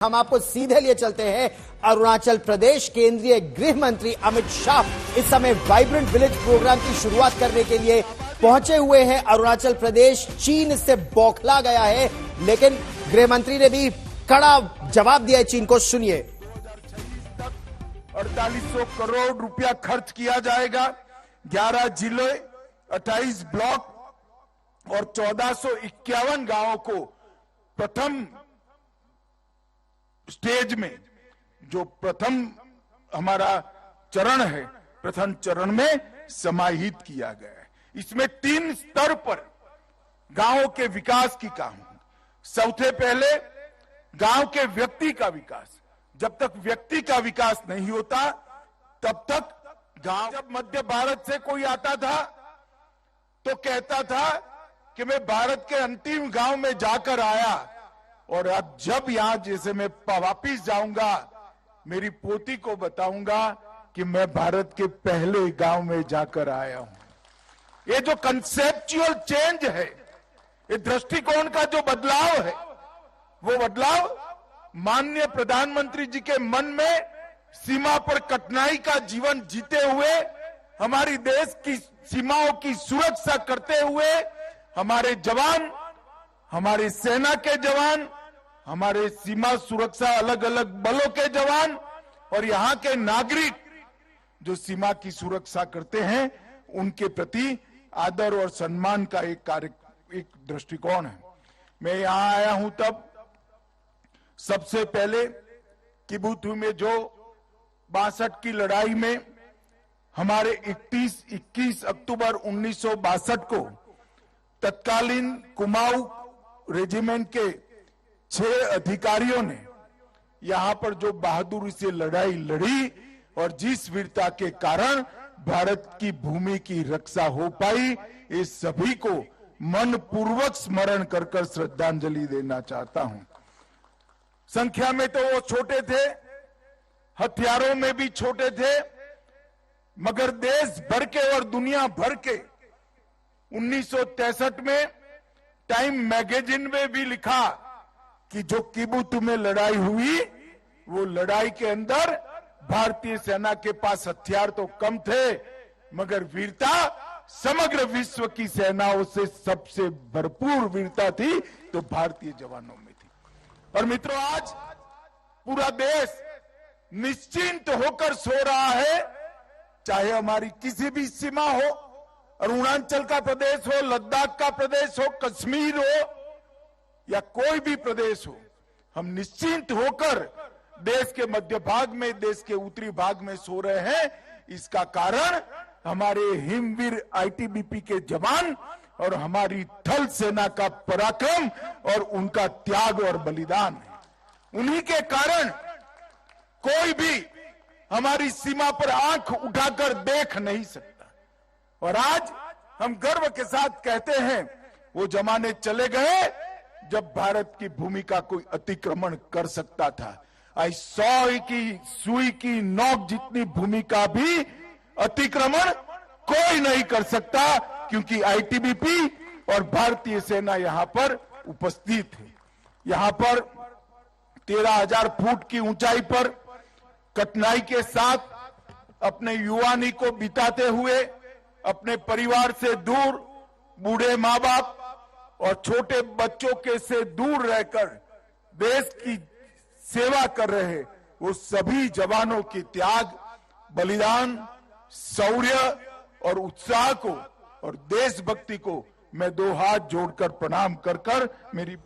हम आपको सीधे लिए चलते हैं अरुणाचल प्रदेश। केंद्रीय गृह मंत्री अमित शाह इस समय वाइब्रेंट विलेज प्रोग्राम की शुरुआत करने के लिए पहुंचे हुए हैं। अरुणाचल प्रदेश चीन से बौखला गया है, लेकिन गृह मंत्री ने भी कड़ा जवाब दिया है चीन को। सुनिए। 4800 करोड़ रुपया खर्च किया जाएगा। 11 जिले, 28 ब्लॉक और 1451 गांवों को प्रथम स्टेज में, जो प्रथम हमारा चरण है, प्रथम चरण में समाहित किया गया है। इसमें 3 स्तर पर गांवों के विकास की काम होगी। सबसे पहले गांव के व्यक्ति का विकास। जब तक व्यक्ति का विकास नहीं होता तब तक गांव। जब मध्य भारत से कोई आता था तो कहता था कि मैं भारत के अंतिम गांव में जाकर आया, और अब जब यहां जैसे मैं वापिस जाऊंगा, मेरी पोती को बताऊंगा कि मैं भारत के पहले गांव में जाकर आया हूं। ये जो कंसेप्चुअल चेंज है, ये दृष्टिकोण का जो बदलाव है, वो बदलाव माननीय प्रधानमंत्री जी के मन में सीमा पर कठिनाई का जीवन जीते हुए, हमारी देश की सीमाओं की सुरक्षा करते हुए, हमारे जवान, हमारी सेना के जवान, हमारे सीमा सुरक्षा अलग अलग बलों के जवान और यहाँ के नागरिक जो सीमा की सुरक्षा करते हैं, उनके प्रति आदर और सम्मान का एक दृष्टिकोण है। मैं यहाँ आया हूं तब सबसे पहले किबुथु में जो 62 की लड़ाई में हमारे 21 अक्टूबर 1962 को तत्कालीन कुमाऊं रेजिमेंट के 6 अधिकारियों ने यहां पर जो बहादुरी से लड़ाई लड़ी और जिस वीरता के कारण भारत की भूमि की रक्षा हो पाई, इस सभी को मनपूर्वक स्मरण कर श्रद्धांजलि देना चाहता हूं। संख्या में तो वो छोटे थे, हथियारों में भी छोटे थे, मगर देश भर के और दुनिया भर के 1963 में टाइम मैगजीन में भी लिखा कि जो किबुथु में लड़ाई हुई, वो लड़ाई के अंदर भारतीय सेना के पास हथियार तो कम थे, मगर वीरता समग्र विश्व की सेनाओं से सबसे भरपूर वीरता थी तो भारतीय जवानों में थी। और मित्रों, आज पूरा देश निश्चिंत होकर सो रहा है, चाहे हमारी किसी भी सीमा हो, अरुणाचल का प्रदेश हो, लद्दाख का प्रदेश हो, कश्मीर हो या कोई भी प्रदेश हो, हम निश्चिंत होकर देश के मध्य भाग में, देश के उत्तरी भाग में सो रहे हैं। इसका कारण हमारे हिमवीर आईटीबीपी के जवान और हमारी थल सेना का पराक्रम और उनका त्याग और बलिदान है। उन्हीं के कारण कोई भी हमारी सीमा पर आंख उठाकर देख नहीं सकता। और आज हम गर्व के साथ कहते हैं, वो जमाने चले गए जब भारत की भूमि का कोई अतिक्रमण कर सकता था। आई सौ की सुई की नोक जितनी भूमि का भी अतिक्रमण कोई नहीं कर सकता, क्योंकि आईटीबीपी और भारतीय सेना यहां पर उपस्थित है। यहां पर 13,000 फुट की ऊंचाई पर कठिनाई के साथ अपने युवानी को बिताते हुए, अपने परिवार से दूर, बूढ़े माँ बाप और छोटे बच्चों के से दूर रहकर देश की सेवा कर रहे वो सभी जवानों की त्याग, बलिदान, शौर्य और उत्साह को और देशभक्ति को मैं 2 हाथ जोड़कर प्रणाम कर मेरी